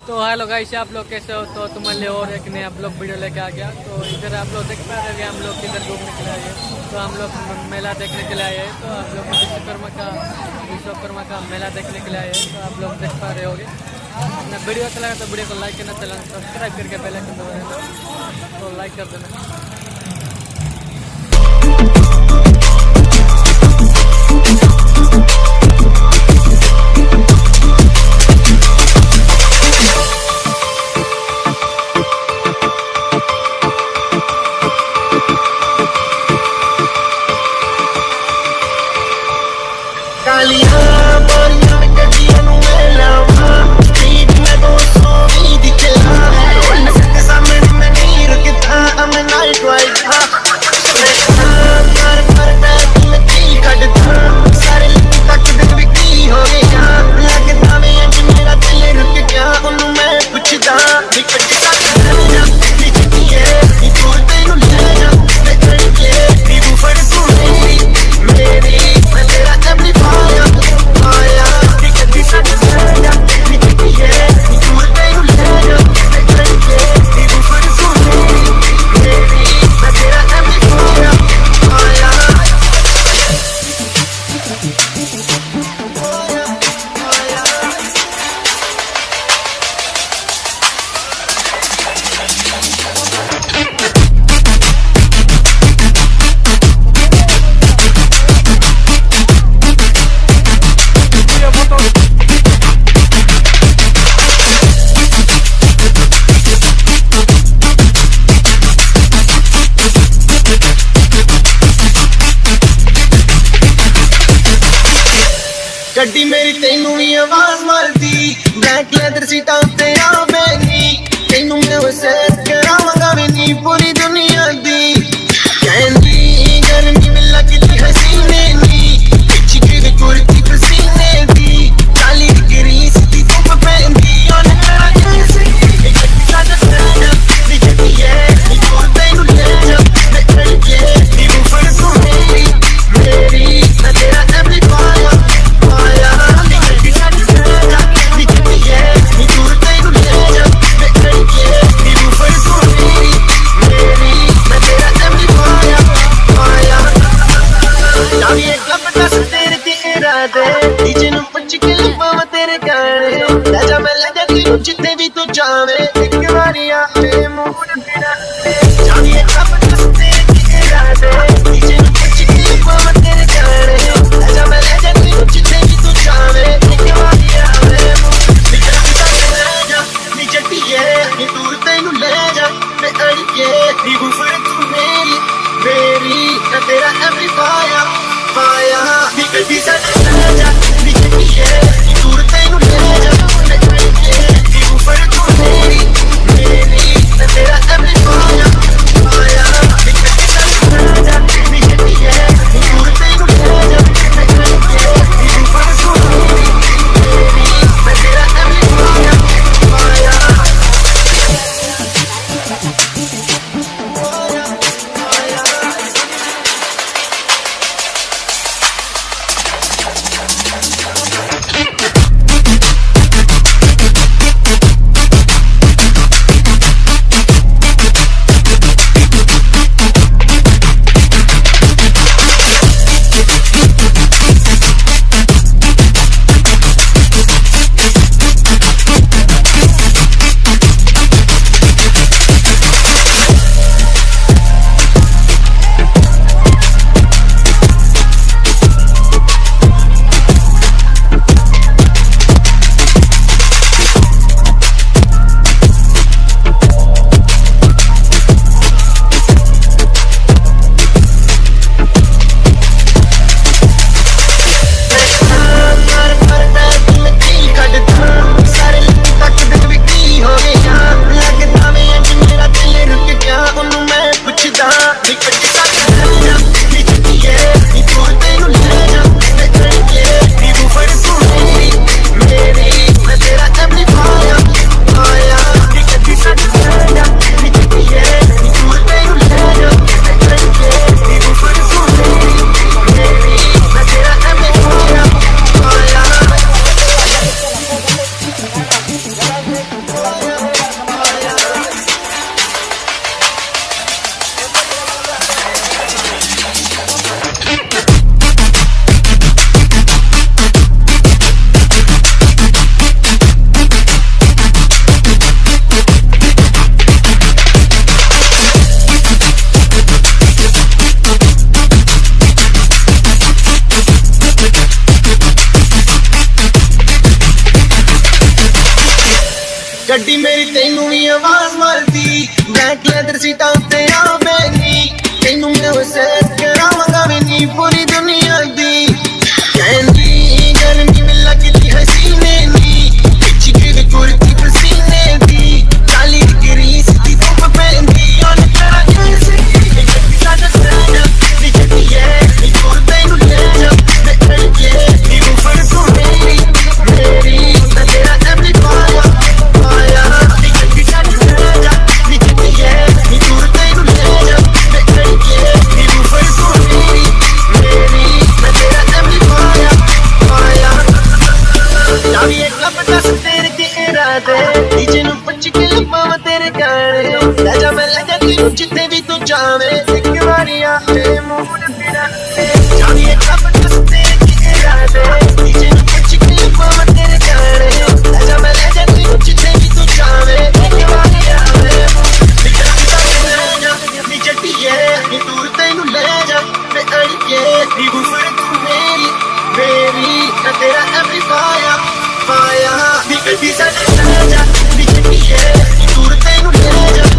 तो hello guys, आप लोग कैसे हो? तो तुम्हारे लिए और एक नया ब्लॉग वीडियो लेके आ गया। तो इधर आप लोग देख पा रहे हैं हम लोग किधर घूमने के लिए आए हैं। तो हम लोग मेला देखने के लिए आए हैं। तो आप लोग विश्वकर्मा का मेला देखने के लिए आए हैं। तो आप लोग देख पा रहे होगे। अपना वीडियो अच्छा लगा तो वीडियो को लाइक करना, चैनल सब्सक्राइब करके बेल आइकन दबा देना। तो लाइक कर देना। गड्डी मेरी तेनू भी आवाज मारती, ब्लैक लेदर सीटा उत्ते आ बैठी, तेनू मैं वैसे करावांगा भी नहीं पूरी दुनिया दी। कहंदी गर्मी में लगदी हसीने नी, पिछी की कुर्ती पसीने दी, काली डिग्री सी धुप पैंदी ओने मेरा कैसे एक सादा सादा दिखती है नी तू तेनू ले जा मैं करके नी ऊपर तू मेरी मैं तेरा एम्पलीफायर जितने भी तू जावे एक बारी आवे मूड तेरा जानिए कब तक तेरे इरादे नीचे नु कुछ की बात तेरे जाने आजा मैं ले जाती हूं जितने भी तू जावे एक बारी आवे मूड तेरा जा नीचे पिए नी दूर तेनू ले जा मैं अड़के नी ऊपर तू मेरी ना तेरा एम्पलीफायर फाया नी गड्डी से जा नीचे पिए नी दूर तेनू ले जा मैं अड़के ऊपर तू मेरी ਗੱਡੀ ਮੇਰੀ ਤੈਨੂੰ ਵੀ ਆਵਾਜ਼ ਮਾਰਦੀ ਬੈਕ ਲੈਦਰ ਸੀਟਾਂ ਉੱਤੇ ਆ ਬੈਨੀ ਤੈਨੂੰ ਮੈਂ ਵਸੈਟ ਕਰਾਵਾਂਗਾ ਵੀ ਨੀ ਪੂਰੀ ਦੁਨੀਆ ਦੀ ਕਹਿੰਦੀ ਗਰਮੀ में लगती हसीने नी पिछ के कुर्ती पसीने दी 40 डिग्री सी धूप पैंदी on तेरा कैसे नी साडा सैना नी जटी है नी दूर तैनू ले जा मैं अड़के नी ऊपर तू मेरी मैं तेरा एम्पलीफायर आया नी जटी साडा सैना नी जटी है नी दूर तैनू ले जा मैं अड़के नी ऊपर तू मेरी मैं तेरा एम्पलीफायर आया चाबी एक लपटा से तेरे के इरादे डीजे ਨੂੰ ਪੁੱਛ ਕੇ ਲੰਮਾਵਾ ਤੇਰੇ ਗਾਣੇ ਲੈ ਜਾ ਮੈਂ ਲੈ ਜਾ ਤੈਨੂੰ ਜਿੱਥੇ ਵੀ ਤੂੰ ਜਾਵੇਂ ਇੱਕ ਵਾਰੀ ਆਵੇ ਮੂਡ ਤੇਰਾ ਚਾਬੀ ਇੱਕ ਲਪਟਾ ਸੇ ਤੇਰੇ ਕੇ ਇਰਾਦੇ ਡੀਜੇ ਨੂੰ ਪੁੱਛ ਕੇ ਲੰਮਾਵਾ ਤੇਰੇ ਗਾਣੇ ਲੈ ਜਾ ਮੈਂ ਲੈ ਜਾ ਤੈਨੂੰ ਜਿੱਥੇ ਵੀ ਤੂੰ ਜਾਵੇਂ ਇੱਕ ਵਾਰੀ ਆਵੇ ਨੀ ਜੱਟੀਏ ਨੀ ਦੂਰ ਤੈਨੂੰ ਲੈ ਜਾ ਮੈਂ ਅੜੀਏ ਨੀ ਗੁਫਰ ਤੂੰ ਮੇਰੀ ਮੈਂ ਤੇਰਾ ਐਮਪਲੀਫਾਇਰ ਫਾਇਆ ਨੀ ਗੱਡੀ ਸਾਡੇ ਲੈ ਜਾ ਨੀ ਜੱਟੀਏ ਨੀ ਦੂਰ ਤੈਨੂੰ ਲੈ ਜਾ